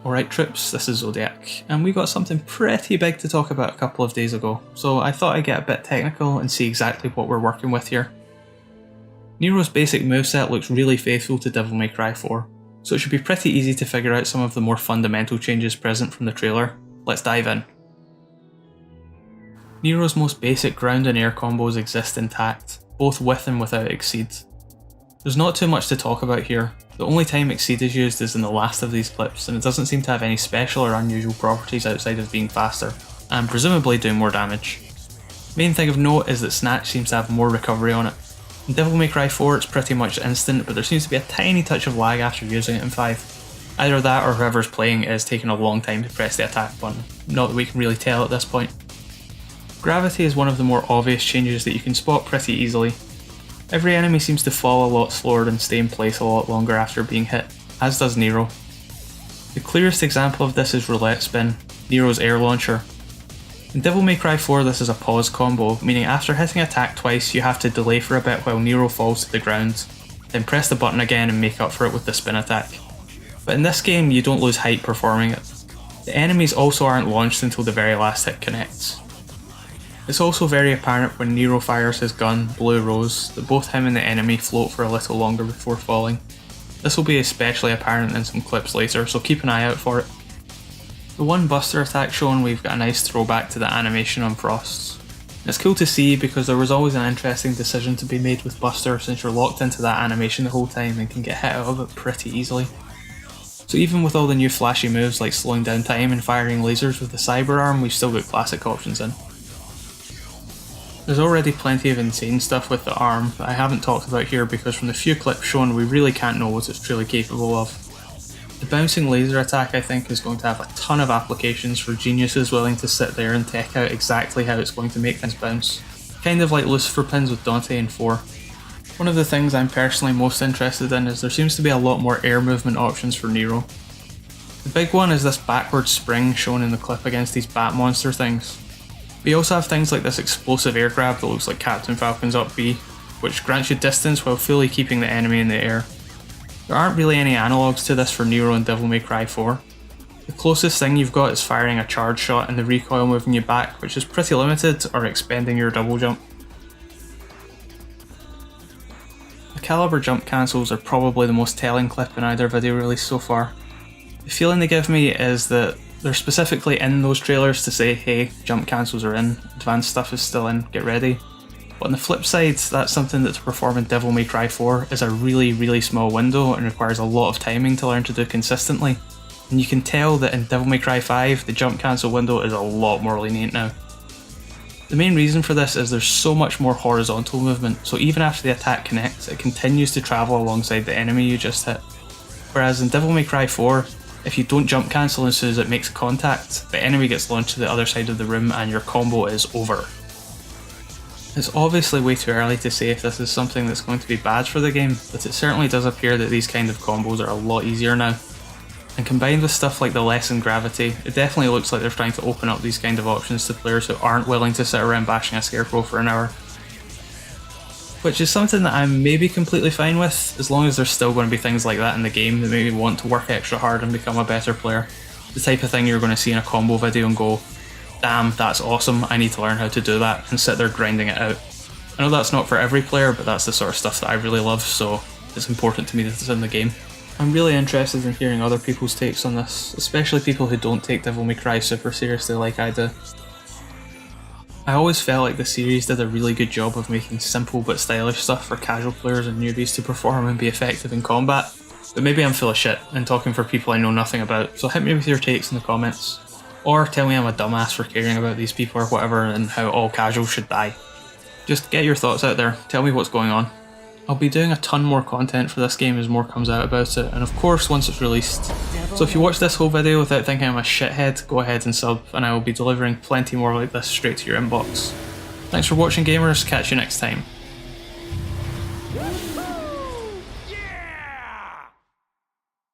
Alright troops, this is Zodiac, and we got something pretty big to talk about a couple of days ago, so I thought I'd get a bit technical and see exactly what we're working with here. Nero's basic moveset looks really faithful to Devil May Cry 4, so it should be pretty easy to figure out some of the more fundamental changes present from the trailer. Let's dive in. Nero's most basic ground and air combos exist intact, both with and without Exceed. There's not too much to talk about here. The only time Exceed is used is in the last of these clips, and it doesn't seem to have any special or unusual properties outside of being faster, and presumably doing more damage. Main thing of note is that Snatch seems to have more recovery on it. In Devil May Cry 4 it's pretty much instant, but there seems to be a tiny touch of lag after using it in 5. Either that or whoever's playing is taking a long time to press the attack button, not that we can really tell at this point. Gravity is one of the more obvious changes that you can spot pretty easily. Every enemy seems to fall a lot slower and stay in place a lot longer after being hit, as does Nero. The clearest example of this is Roulette Spin, Nero's air launcher. In Devil May Cry 4 this is a pause combo, meaning after hitting attack twice you have to delay for a bit while Nero falls to the ground, then press the button again and make up for it with the spin attack. But in this game you don't lose height performing it. The enemies also aren't launched until the very last hit connects. It's also very apparent when Nero fires his gun, Blue Rose, that both him and the enemy float for a little longer before falling. This will be especially apparent in some clips later, so keep an eye out for it. The one Buster attack shown, we've got a nice throwback to the animation on Frost's. It's cool to see because there was always an interesting decision to be made with Buster since you're locked into that animation the whole time and can get hit out of it pretty easily. So even with all the new flashy moves like slowing down time and firing lasers with the cyber arm, we've still got classic options in. There's already plenty of insane stuff with the arm that I haven't talked about here because from the few clips shown we really can't know what it's truly capable of. The bouncing laser attack I think is going to have a ton of applications for geniuses willing to sit there and tech out exactly how it's going to make things bounce. Kind of like Lucifer pins with Dante in 4. One of the things I'm personally most interested in is there seems to be a lot more air movement options for Nero. The big one is this backward spring shown in the clip against these bat monster things. We also have things like this explosive air grab that looks like Captain Falcon's up B, which grants you distance while fully keeping the enemy in the air. There aren't really any analogues to this for Nero and Devil May Cry 4. The closest thing you've got is firing a charge shot and the recoil moving you back, which is pretty limited, or expending your double jump. The caliber jump cancels are probably the most telling clip in either video release so far. The feeling they give me is that they're specifically in those trailers to say, hey, jump cancels are in, advanced stuff is still in, get ready. But on the flip side, that's something that to perform in Devil May Cry 4 is a really small window and requires a lot of timing to learn to do consistently. And you can tell that in Devil May Cry 5, the jump cancel window is a lot more lenient now. The main reason for this is there's so much more horizontal movement, so even after the attack connects, it continues to travel alongside the enemy you just hit. Whereas in Devil May Cry 4, if you don't jump cancel as soon as it makes contact, the enemy gets launched to the other side of the room and your combo is over. It's obviously way too early to say if this is something that's going to be bad for the game, but it certainly does appear that these kind of combos are a lot easier now. And combined with stuff like the lessened gravity, it definitely looks like they're trying to open up these kind of options to players who aren't willing to sit around bashing a scarecrow for an hour. Which is something that I'm maybe completely fine with, as long as there's still going to be things like that in the game that make me want to work extra hard and become a better player. The type of thing you're going to see in a combo video and go, damn, that's awesome, I need to learn how to do that, and sit there grinding it out. I know that's not for every player, but that's the sort of stuff that I really love, so it's important to me that it's in the game. I'm really interested in hearing other people's takes on this, especially people who don't take Devil May Cry super seriously like I do. I always felt like the series did a really good job of making simple but stylish stuff for casual players and newbies to perform and be effective in combat, but maybe I'm full of shit and talking for people I know nothing about, so hit me with your takes in the comments. Or tell me I'm a dumbass for caring about these people or whatever and how all casuals should die. Just get your thoughts out there, tell me what's going on. I'll be doing a ton more content for this game as more comes out about it, and of course once it's released. So if you watch this whole video without thinking I'm a shithead, go ahead and sub, and I will be delivering plenty more like this straight to your inbox. Thanks for watching gamers, catch you next time.